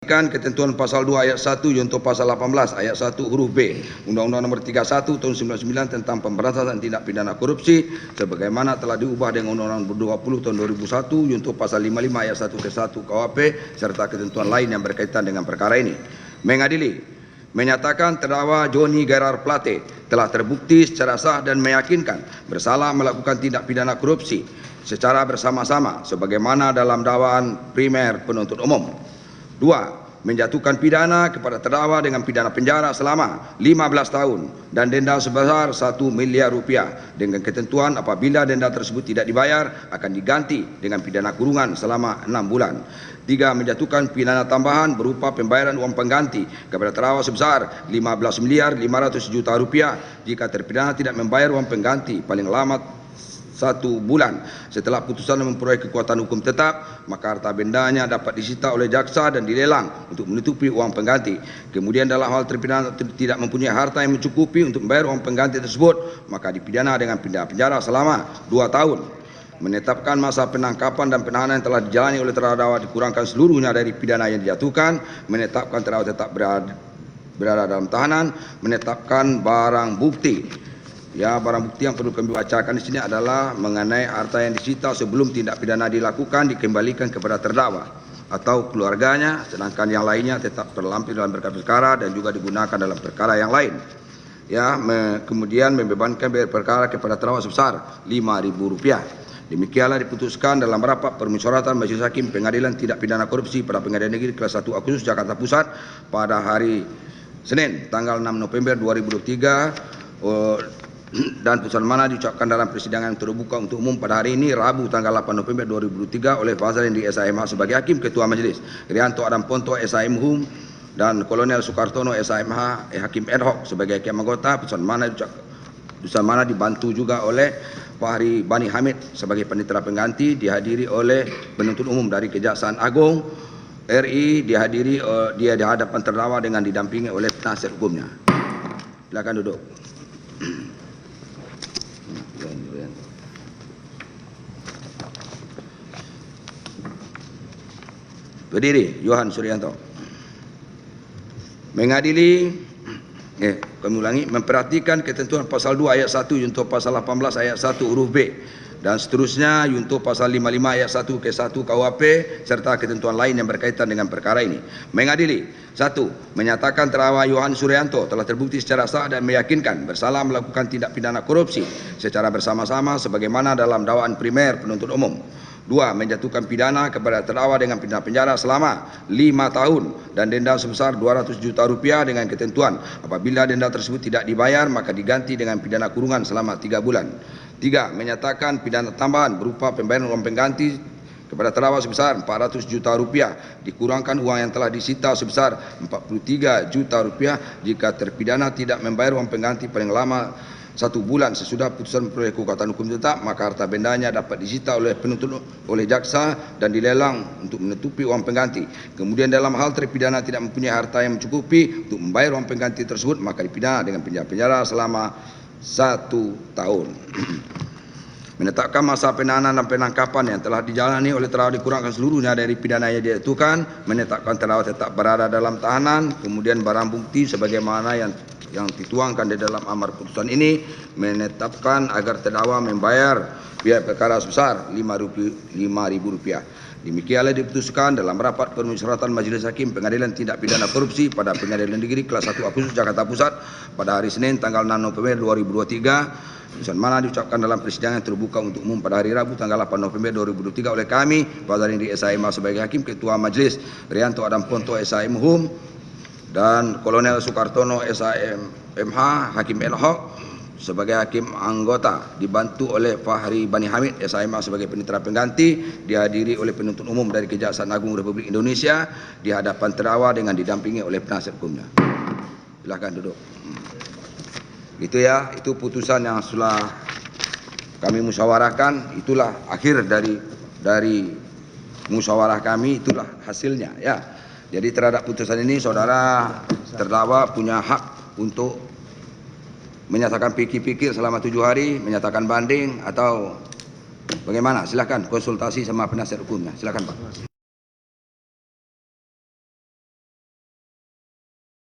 Ketentuan pasal 2 ayat 1 junto pasal 18 ayat 1 huruf B Undang-Undang Nomor 31 tahun 99 tentang pemberantasan tindak pidana korupsi sebagaimana telah diubah dengan Undang-Undang 20 tahun 2001 junto pasal 55 ayat 1 ke 1 KUHP serta ketentuan lain yang berkaitan dengan perkara ini. Mengadili, menyatakan terdakwa Johnny Gerard Plate telah terbukti secara sah dan meyakinkan bersalah melakukan tindak pidana korupsi secara bersama-sama sebagaimana dalam dakwaan primer penuntut umum. 2. Menjatuhkan pidana kepada terdakwa dengan pidana penjara selama 15 tahun dan denda sebesar 1 miliar rupiah dengan ketentuan apabila denda tersebut tidak dibayar akan diganti dengan pidana kurungan selama 6 bulan. 3. Menjatuhkan pidana tambahan berupa pembayaran uang pengganti kepada terdakwa sebesar 15 miliar 500 juta rupiah jika terpidana tidak membayar uang pengganti paling lama 1 bulan setelah putusan memperoleh kekuatan hukum tetap, maka harta bendanya dapat disita oleh jaksa dan dilelang untuk menutupi uang pengganti. Kemudian dalam hal terpidana tidak mempunyai harta yang mencukupi untuk membayar uang pengganti tersebut, maka dipidana dengan pidana penjara selama 2 tahun. Menetapkan masa penangkapan dan penahanan yang telah dijalani oleh terdakwa dikurangkan seluruhnya dari pidana yang dijatuhkan, menetapkan terdakwa tetap berada dalam tahanan, menetapkan barang bukti. Ya, barang bukti yang perlu kami bacakan di sini adalah mengenai harta yang disita sebelum tindak pidana dilakukan dikembalikan kepada terdakwa atau keluarganya, sedangkan yang lainnya tetap terlampir dalam perkara dan juga digunakan dalam perkara yang lain. Ya, kemudian membebankan biaya perkara kepada terdakwa sebesar Rp5.000. Demikianlah diputuskan dalam rapat permusyawaratan Majelis Hakim Pengadilan Tindak Pidana Korupsi pada Pengadilan Negeri Kelas 1 Agustus Jakarta Pusat pada hari Senin tanggal 6 November 2023 dan putusan mana diucapkan dalam persidangan terbuka untuk umum pada hari ini Rabu tanggal 8 November 2023 oleh Fazal Hendri SIMH sebagai Hakim Ketua Majelis, Rianto Adam Ponto SIM Hum dan Kolonel Soekartono SIMH Hakim ad hoc sebagai hakim anggota. Putusan mana dibantu juga oleh Fahri Bani Hamid sebagai panitera pengganti, dihadiri oleh penuntut umum dari Kejaksaan Agung RI, dia di hadapan terdakwa dengan didampingi oleh penasihat hukumnya. Silakan duduk. Berdiri, Yohan Suryanto. Mengadili, kami ulangi, memperhatikan ketentuan pasal 2 ayat 1 junto pasal 18 ayat 1 huruf B dan seterusnya junto pasal 55 ayat 1 ke 1 KUHP serta ketentuan lain yang berkaitan dengan perkara ini. Mengadili, 1. Menyatakan terdakwa Yohan Suryanto telah terbukti secara sah dan meyakinkan bersalah melakukan tindak pidana korupsi secara bersama-sama sebagaimana dalam dakwaan primer penuntut umum. 2. Menjatuhkan pidana kepada terdakwa dengan pidana penjara selama 5 tahun dan denda sebesar Rp200 juta dengan ketentuan apabila denda tersebut tidak dibayar maka diganti dengan pidana kurungan selama 3 bulan. 3. Menyatakan pidana tambahan berupa pembayaran uang pengganti kepada terdakwa sebesar Rp400 juta dikurangkan uang yang telah disita sebesar Rp43 juta jika terpidana tidak membayar uang pengganti paling lama 1 bulan sesudah putusan memperoleh kekuatan hukum tetap, maka harta bendanya dapat disita oleh penuntut oleh jaksa dan dilelang untuk menutupi uang pengganti. Kemudian dalam hal terpidana tidak mempunyai harta yang mencukupi untuk membayar uang pengganti tersebut, maka dipidana dengan penjara selama 1 tahun. Menetapkan masa penahanan dan penangkapan yang telah dijalani oleh terdakwa dikurangkan seluruhnya dari pidana yang dijatuhkan, menetapkan terdakwa tetap berada dalam tahanan, kemudian barang bukti sebagaimana yang dituangkan di dalam amar putusan ini, menetapkan agar terdakwa membayar biaya perkara sebesar Rp5.000. Demikianlah diputuskan dalam rapat permusyawaratan Majelis Hakim Pengadilan Tindak Pidana Korupsi pada Pengadilan Negeri Kelas 1 Agustus Jakarta Pusat pada hari Senin tanggal 6 November 2023. Putusan mana diucapkan dalam persidangan terbuka untuk umum pada hari Rabu tanggal 8 November 2023 oleh kami, Fazal Hendri SIMH sebagai Hakim Ketua Majelis, Rianto Adam Ponto SIM Hum dan Kolonel Soekartono SIMH Hakim ad hoc sebagai hakim anggota, dibantu oleh Fahri Bani Hamid SIMH sebagai panitera pengganti, dihadiri oleh penuntut umum dari Kejaksaan Agung Republik Indonesia di hadapan terdakwa dengan didampingi oleh penasihat hukumnya. Silakan duduk. Itu ya, itu putusan yang sudah kami musyawarahkan, itulah akhir dari musyawarah kami, itulah hasilnya ya. Jadi terhadap putusan ini saudara terdakwa punya hak untuk menyatakan pikir-pikir selama 7 hari, menyatakan banding atau bagaimana. Silakan konsultasi sama penasihat hukumnya. Silakan Pak.